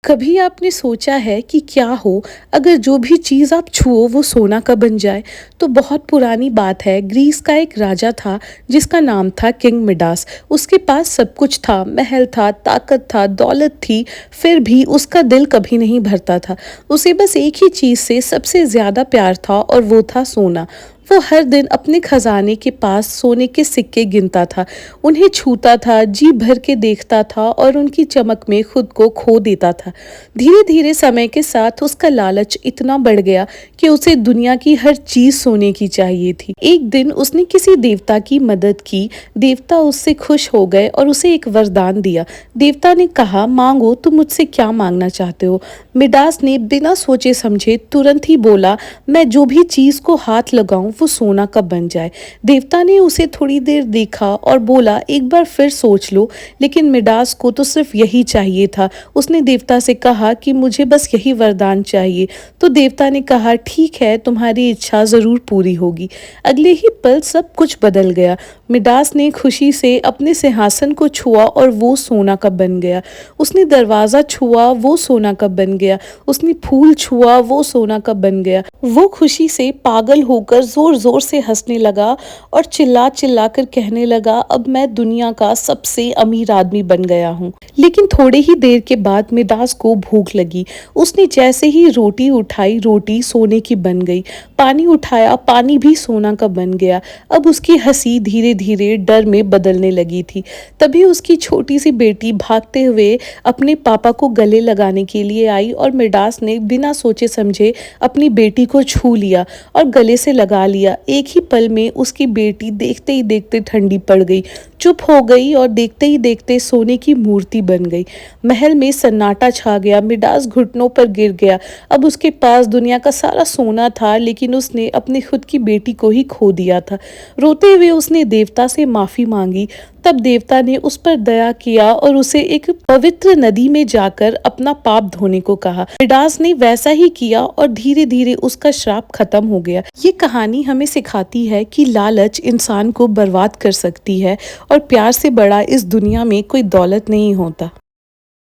कभी आपने सोचा है कि क्या हो अगर जो भी चीज़ आप छुओ वो सोना का बन जाए? तो बहुत पुरानी बात है। ग्रीस का एक राजा था जिसका नाम था किंग मिडास। उसके पास सब कुछ था, महल था, ताकत था, दौलत थी, फिर भी उसका दिल कभी नहीं भरता था। उसे बस एक ही चीज़ से सबसे ज़्यादा प्यार था और वो था सोना। वो हर दिन अपने खजाने के पास सोने के सिक्के गिनता था, उन्हें छूता था, जी भर के देखता था और उनकी चमक में खुद को खो देता था। धीरे धीरे समय के साथ उसका लालच इतना बढ़ गया कि उसे दुनिया की हर चीज सोने की चाहिए थी। एक दिन उसने किसी देवता की मदद की। देवता उससे खुश हो गए और उसे एक वरदान दिया। देवता ने कहा, मांगो, तुम मुझसे क्या मांगना चाहते हो? मिडास ने बिना सोचे समझे तुरंत ही बोला, मैं जो भी चीज को हाथ लगाऊं वो सोना का बन जाए। देवता ने उसे थोड़ी देर देखा और बोला, एक बार फिर सोच लो। लेकिन मिडास को तो सिर्फ यही चाहिए था। उसने देवता से कहा कि मुझे बस यही वरदान चाहिए। तो देवता ने कहा, ठीक है, तुम्हारी इच्छा जरूर पूरी होगी। अगले ही पल सब कुछ बदल गया। मिडास ने खुशी से अपने सिंहासन को छुआ और वो सोना का बन गया। उसने दरवाजा छुआ, वो सोना का बन गया। उसने फूल छुआ, वो सोना का बन गया। वो खुशी से पागल होकर जोर जोर से हंसने लगा और चिल्ला चिल्ला कर कहने लगा, अब मैं दुनिया का सबसे अमीर आदमी बन गया हूँ। लेकिन थोड़े ही देर के बाद मिडास को भूख लगी। उसने जैसे ही रोटी उठाई, रोटी सोने की बन गई। पानी उठाया, पानी भी सोना का बन गया। अब उसकी हंसी धीरे धीरे डर में बदलने लगी थी। तभी उसकी छोटी सी बेटी भागते हुए अपने पापा को गले लगाने के लिए आई और मिडास ने बिना सोचे समझे अपनी बेटी को छू लिया और गले से लगा लिया। एक ही पल में उसकी बेटी देखते ही देखते ठंडी पड़ गई, चुप हो गई और देखते ही देखते सोने की मूर्ति बन गई। महल में सन्नाटा छा गया। मिडास घुटनों पर गिर गया। अब उसके पास दुनिया का सारा सोना था, लेकिन उसने अपनी खुद की बेटी को ही खो दिया था। रोते हुए उसने देवता से माफी मांगी। तब देवता ने उस पर दया किया और उसे एक पवित्र नदी में जाकर अपना पाप धोने को कहा। मिडास ने वैसा ही किया और धीरे धीरे उसका श्राप खत्म हो गया। ये कहानी हमें सिखाती है कि लालच इंसान को बर्बाद कर सकती है और प्यार से बड़ा इस दुनिया में कोई दौलत नहीं होता।